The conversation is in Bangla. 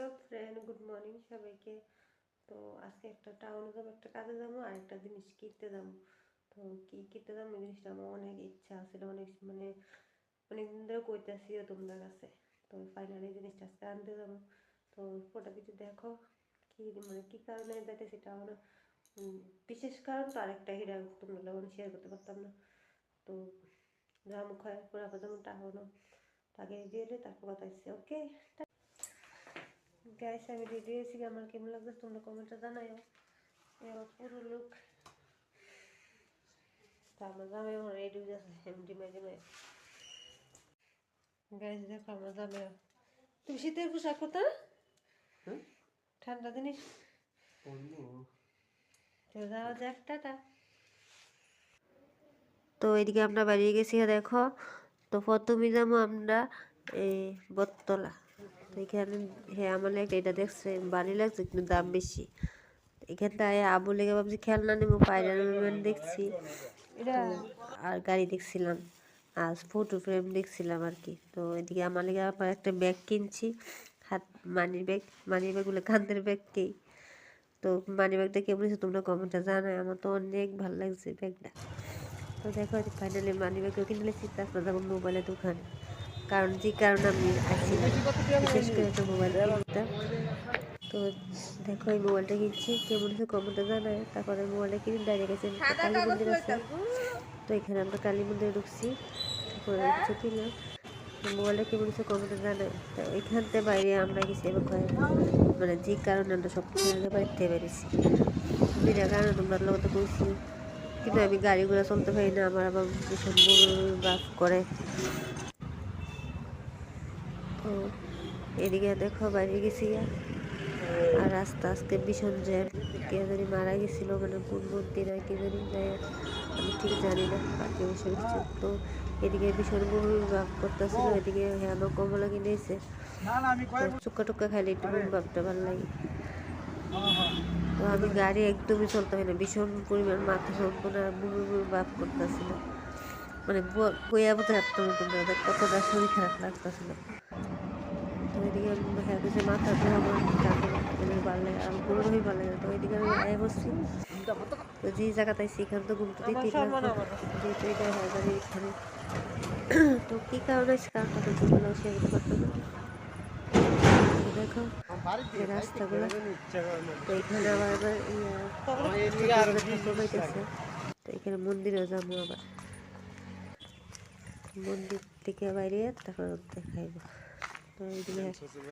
হ্যালো ফ্রেন্ড, গুড মর্নিং সবাইকে। তো আজকে একটা টাউনে যাবো, একটা কাজে যাবো, আর একটা জিনিস কিনতে যাবো। তো কি কিনতে যাবো এই জিনিসটা আমার অনেক ইচ্ছা আছে, অনেক অনেকদিন ধরে কইতাছিও তোমাদের কাছে। তো ফাইনালি এই জিনিসটা আজকে আনতে যাবো। তো ফটো কিছু দেখো কি কি কারণে যাইতে সেটা আমার বিশেষ কারণ। তো আরেকটা হিরা তোমরা শেয়ার করতে পারতাম না। তো যাবো খায় পুরা যেমন টাকা তাকে দিয়ে তারপর কথা হচ্ছে। ওকে গাইস, আমি রেডি হয়েছি। আমার কেমন লাগবে তোমরা কমেন্টে জানাইও। আমার পুরো লুক, আমার জামাই আমার রেডি হয়ে যাচ্ছে এমডি মাঝে মাঝে। গাইস দেখো আমার জামাই, তুমি শীতের পোশাক কোথা ঠান্ডা জিনিস যাওয়া যাক, টাটা। তো এদিকে আমরা বাড়িয়ে গেছি, দেখো। তো প্রথমে যাবো আমরা এই বটতলা। তো এখানে হ্যাঁ আমার লাগে এটা দেখছে ভালো লাগছে, কিন্তু দাম বেশি। এখানটায় আবু লেগে ভাবছি খেলনা নেবো, পায়রা দেখছি, আর গাড়ি দেখছিলাম, আর ফটো ফ্রেম দেখছিলাম আর কি। তো এদিকে আমার লেগে আবার একটা ব্যাগ কিনছি, হাত মানি ব্যাগগুলো কান্দের ব্যাগকেই। তো মানি ব্যাগটা কেমন হয়েছে তোমরা কমেন্টে জানায়, আমার তো অনেক ভালো লাগছে ব্যাগটা। তো দেখো ফাইনালি মানি ব্যাগও কিনে নিয়েছি। তারপর যাবো মোবাইলের দোকানে, কারণ যে কারণে আমি আসছি বিশেষ করে একটা মোবাইল কিনতাম। তো দেখো এই মোবাইলটা কিনছি, কেমন হচ্ছে কমেন্টে জানায়। তারপরে মোবাইলটা কিনে ডাইরেক্ট গেছে কালী মন্দির আছে। তো এখানে আমরা কালী মন্দিরে ঢুকছি, তারপরে কিছু কিনলাম। মোবাইলটা কেমন হচ্ছে কমেন্টে জানায়। তো এখান থেকে বাইরে আমরা গেছি এবার যে কারণে আমরা সব কিছু আগে বাড়িতে বেরিয়েছি, যেটার কারণে তোমরা লোক তো কইছি। কিন্তু আমি গাড়ি ঘোড়া চলতে পারি না, আমার আবার ভীষণ বাস করে। তো এদিকে দেখো বাইরে গেছি, আর রাস্তা আজকে ভীষণ জ্যাম। কে জানি মারা গেছিলো, কোন মন্দির আর কে জানি যায়, আমি ঠিক জানি না বাকি বসে গেছি। তো এদিকে ভীষণ ভাব করতেছিল, এদিকে আমার কমলা কিনেছে। চুক্কা টুক্কা খাইলে একটু ভাবটা ভালো লাগে। তো আমি গাড়ি একদমই চলতে হয় না, ভীষণ পরিমাণ মাথা যন্ত্রণা, ভাব করতেছিল, বইয়া বোঝা যাচ্ছে না তোমরা কতটা শরীর খারাপ লাগতেছিল। তো এদিকে হ্যাঁ যে মাথা ধোয়া আমার ভালো লাগে, আর ঘুরে রোহি ভালো লাগে। তো এদিকে আমি আয় বসছি। তো যে জায়গাতে সেখানে তো ঘুমতে দিতেই যেহেতু এটা হয় বাড়ির এখানে। তো কী কারণে কারণটা তো তোমরা শেয়ার করতে পারতো না। দেখো যে রাস্তাগুলো, তো এখানে আবার ঠাকুর পাইতেছে। তো এখানে মন্দিরেও যাবো, আবার মন্দির থেকে বাইরে তারপর দেখাইব। তো এইদিকে